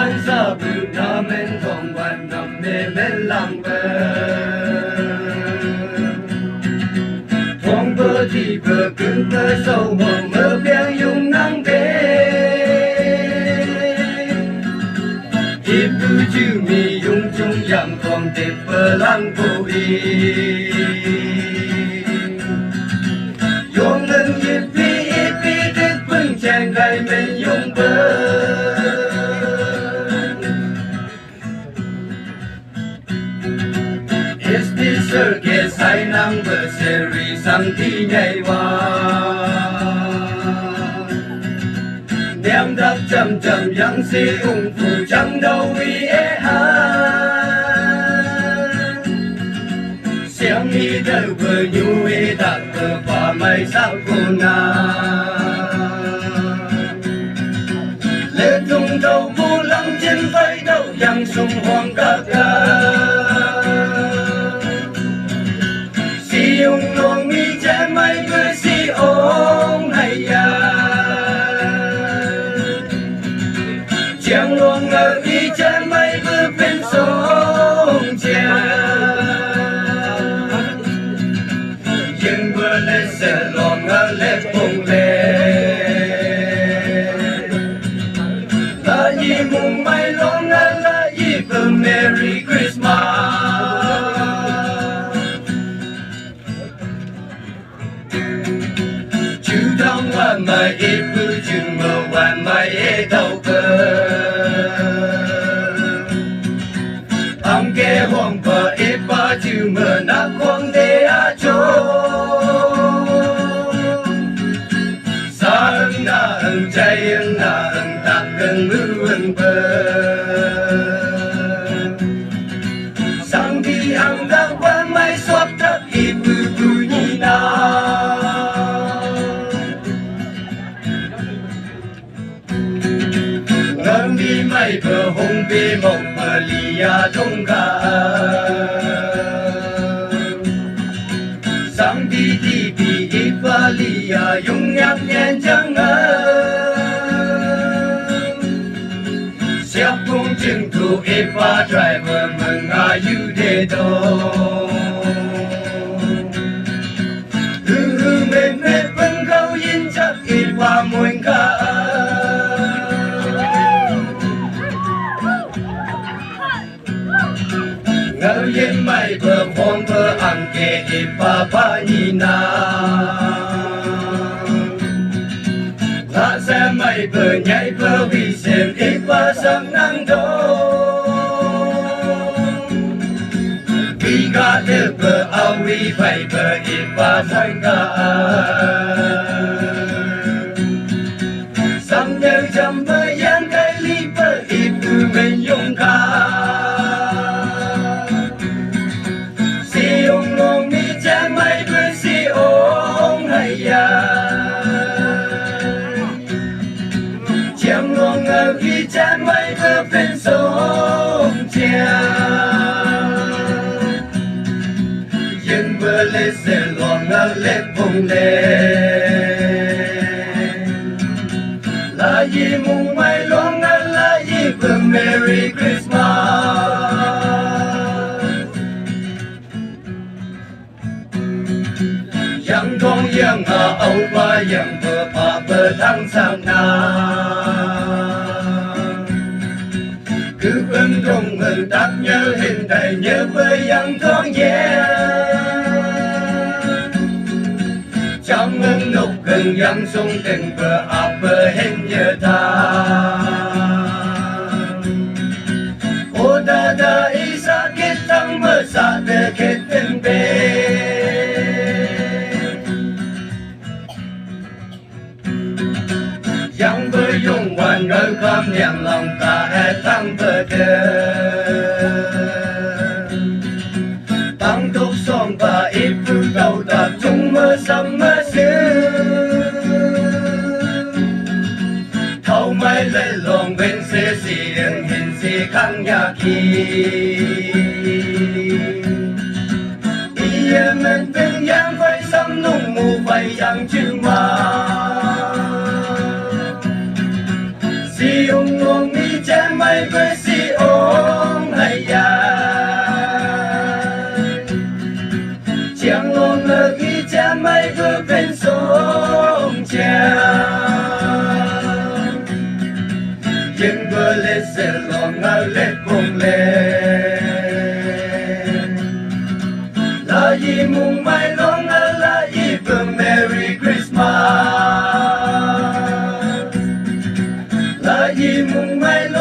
万萨布那门同万那梅门朗本，同不提不跟不手我么边用能得，一不就没用中阳光的不浪不依。用能一笔一笔的本钱开门用本，isti serge sai nang berseri sang di nyaiwa, niang đắp chậm chậm yang si ung phu chẳng đâu vì e ha. Siang ni đâu bờ nhu e đặt bờ pa mai sao cô na, lệ tung đầu bu lăng trên vai đâu yang sung hoang ca ca. Si ung nong mi che mai bờ si ong hay ya, chiang luang ở mi che mai bờ bên sông che. Nhưng bữa nay sẽ lòng ở lệ bông lệ, là gì mùng mai lòng ở là gì bữa Merry Christmas. Chú đông hoàn mai ít bữa chừng mơ hoàn mai ít đâu cơ, ông kê hoàng bờ ít ba chữ mơ nát khoang đê à chô. Chay na tak cần mưa bờ, sang đi hàng đã qua mai xót thắt ít bự bự nhì na. Ngân đi mai bờ hồng bê mộng bờ lìa đông cả, sang đi đi đi ít ba lìa dùng nhạc nhẹn chẳng ngờ. Siap kung chừng thu ipa driver mừng ayu de do. Hư mệt mệt vẫn câu yên chắc ipa muôn ca. Ngao yên mai bờ phong bờ ăn kê ipa pa nina. Lạ xe mây bờ nhảy bờ vì xem ít và sáng nắng đô. Vì gà thơ bờ áo vì phải bờ ít và sáng gà. Sáng nhớ chăm bờ giang cây ly bờ ít bờ mình dùng ca. Si ông nông mi chá mây bờ si ông hay ya. Chiang luang ở khi cha mây bờ bên sông chia, nhưng bờ lê sẽ luang ở lê bông lê, là gì mùng mai luang ở là gì bờ Merry Christmas. Yang thong yang à âu ba yang bờ pa bờ thăng sang na. Cứ ưng trong ngừng tác nhớ hình đầy nhớ với yang thong yeah. Trong ngưng nục gần yang sung tình bờ áp bờ hình nhớ ta. Ô đa đa isa kết tăng mơ xa đê kết tình bê. Yang bờ dùng hoàn ngỡ khám nhàng lòng ta hết tăng bờ kê. Tăng tục xong và ít phương đầu ta chung mơ sắm mơ sư. Thâu mai lệ lòng bên xe xì đừng hình xì khăn nhà kỳ. Ý mình từng yang phải xăm nung mù phải yang chữ mà. Si ông nông mi che mai mai với si ôm hay ya chẳng luôn ở khi cha mai vừa bên sông cha nhưng vừa lên sẽ lo ngã lên cùng lên là gì mùng mai lo ngã là gì vừa Merry Christmas là gì mùng mai lo